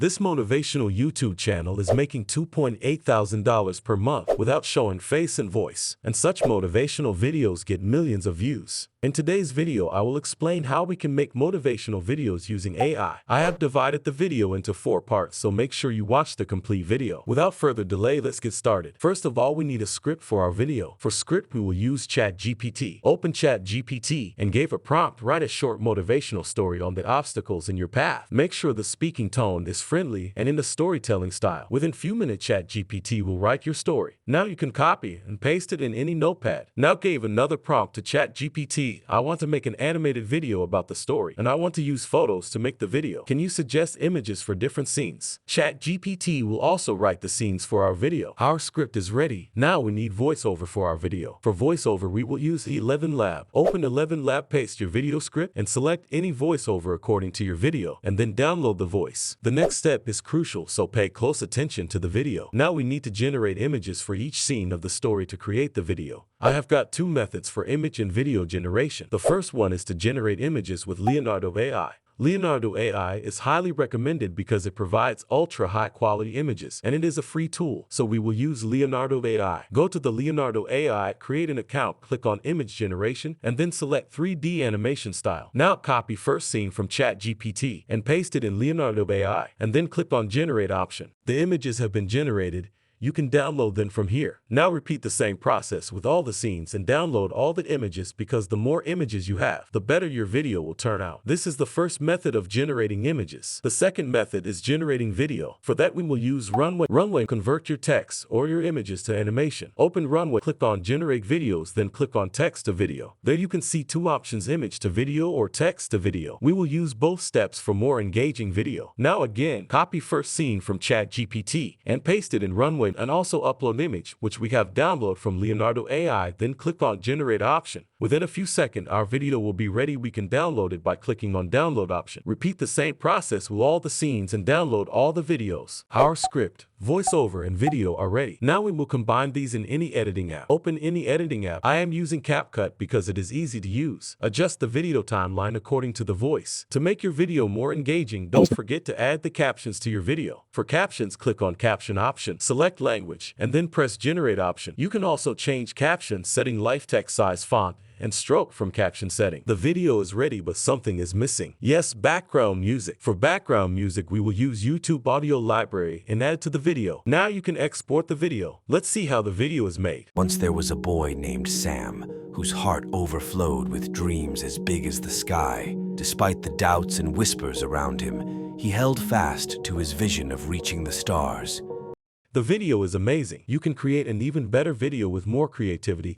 This motivational YouTube channel is making $2,800 per month without showing face and voice, and such motivational videos get millions of views. In today's video, I will explain how we can make motivational videos using AI. I have divided the video into 4 parts, so make sure you watch the complete video. Without further delay, let's get started. First of all, we need a script for our video. For script, we will use ChatGPT. Open ChatGPT and give a prompt. Write a short motivational story on the obstacles in your path. Make sure the speaking tone is friendly and in the storytelling style. Within few minutes, ChatGPT will write your story. Now you can copy and paste it in any notepad. Now give another prompt to ChatGPT. I want to make an animated video about the story, and I want to use photos to make the video. Can you suggest images for different scenes? ChatGPT will also write the scenes for our video. Our script is ready. Now we need voiceover for our video. For voiceover, we will use 11 Lab. Open 11 Lab, paste your video script, and select any voiceover according to your video, and then download the voice. The next step is crucial, so pay close attention to the video. Now we need to generate images for each scene of the story to create the video. I have got 2 methods for image and video generation. The first one is to generate images with Leonardo AI. Leonardo AI is highly recommended because it provides ultra high quality images, and it is a free tool, so we will use Leonardo AI. Go to the Leonardo AI, create an account, click on image generation, and then select 3D animation style. Now copy first scene from ChatGPT and paste it in Leonardo AI, and then click on generate option. The images have been generated. You can download them from here. Now repeat the same process with all the scenes and download all the images, because the more images you have, the better your video will turn out. This is the first method of generating images. The second method is generating video. For that, we will use Runway. Runway convert your text or your images to animation. Open Runway, click on generate videos, then click on text to video. There you can see 2 options, image to video or text to video. We will use both steps for more engaging video. Now again, copy first scene from ChatGPT and paste it in Runway, and also upload image, which we have downloaded from Leonardo AI, then click on generate option. Within a few seconds, our video will be ready. We can download it by clicking on download option. Repeat the same process with all the scenes and download all the videos. Our script, voiceover, and video are ready. Now we will combine these in any editing app. Open any editing app. I am using CapCut because it is easy to use. Adjust the video timeline according to the voice. To make your video more engaging, don't forget to add the captions to your video. For captions, click on caption option, select language, and then press generate option. You can also change captions, setting life text size, font, and stroke from caption setting. The video is ready, but something is missing. Yes, background music. For background music, we will use YouTube audio library and add it to the video. Now you can export the video. Let's see how the video is made. Once there was a boy named Sam, whose heart overflowed with dreams as big as the sky. Despite the doubts and whispers around him, he held fast to his vision of reaching the stars. The video is amazing. You can create an even better video with more creativity.